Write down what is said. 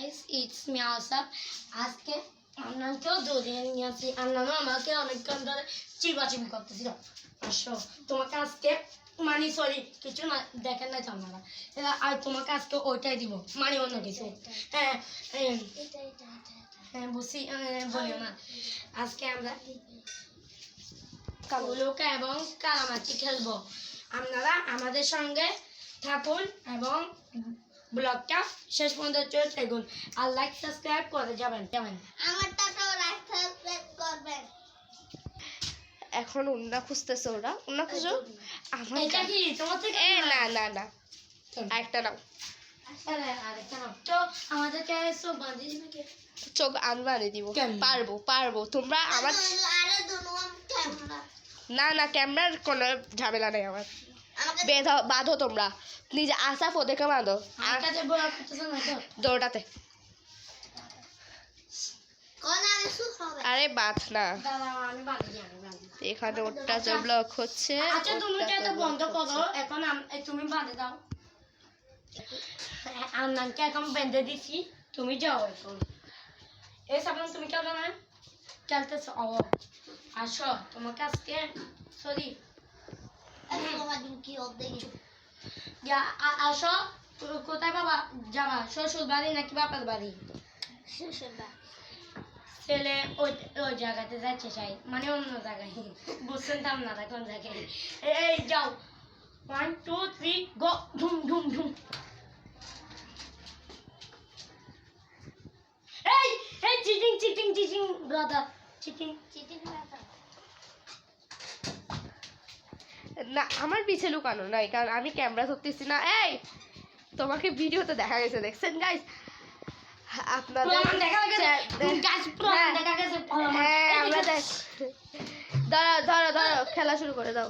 Guys, it's me Asaf. আজকে আন্নানকেও দৌড়িয়ে নিয়ে আসি। আন্নানও আমাকে অনেকক্ষণ ধরে চিবাচিবি করতেছিল। আসো, তোমাকে আজকে মানে সরি কিছু না দেখেন নাই তো আপনারা। আর তোমাকে আজকে ওইটাই দিব, মানে অন্য কিছু। হ্যাঁ হ্যাঁ বুঝি, বলিও না। আজকে আমরা কাবুলুকা এবং কালামাচি খেলবো। আপনারা আমাদের সঙ্গে থাকুন এবং ব্লগটা শেষ পর্যন্ত দেখুন। আর লাইক সাবস্ক্রাইব করে যাবেন কেমন। আমারটাও লাইক সাবস্ক্রাইব করবেন। এখন উন্না খুঁজতেছে ওরা। উন্না খুঁজো। আমার এটা কি তোমার থেকে? না না না, আরেকটা নাও। আরেকটা নাও তো। আমাদেরকে সব বাঁধিয়ে দিবে কে? চোখ আমি বানিয়ে দিব। কেমনে? পারবো পারবো। তোমরা আমার আরে দুনুম ক্যামেরা না না, ক্যামেরার কোনো ঝামেলা নেই আমার। আমাকে বাঁধো তোমরা নিজে। আসাফ ওদেরকে বাঁধো। আমার কাছে বলা করতেছ না তো। দৌড়াতে। কোন আগে সুখ হবে। আরে বাঁধ না। দাঁড়াও, আমি বাঁধি, আমি বাঁধি। এখানে ওটা যে ব্লক হচ্ছে। আচ্ছা তুমি এটা বন্ধ করো এখন। তুমি বাঁধে দাও। আন্নানকে এখন বেঁধে দিছি, তুমি যাও এখন। এই সাবন তুমি খেলবে না? খেলতেছ? ও আসো, তোমাকে আজকে সরি তোমার কি হবে আসো। কোথায় বাবা যাবা? শ্বশুর বাড়ি নাকি বাবার বাড়ি? শ্বশুরবা ছেলে ওই ওই জায়গাতে যাচ্ছে চাই, মানে অন্য জায়গায়। বুঝছেন তো আপনারা কোন জায়গায়। এই যাও, 1 2 3 গো। ধুম ধুম ধুম। এই এই cheating cheating cheating brother, cheating. চিঠি ব্যাপার না, আমার পিছে লুকানো নাই, কারণ আমি ক্যামেরা ধরতেছি না। এই তোমাকে ভিডিওতে দেখা গেছে, দেখছেন গাইস? আপনাদের প্রমাণ দেখা গেছে, গাছ প্রমাণ হ্যাঁ। দেখা গেছে। হ্যাঁ আমরা দেখ। ধরো ধরো ধরো, খেলা শুরু করে দাও।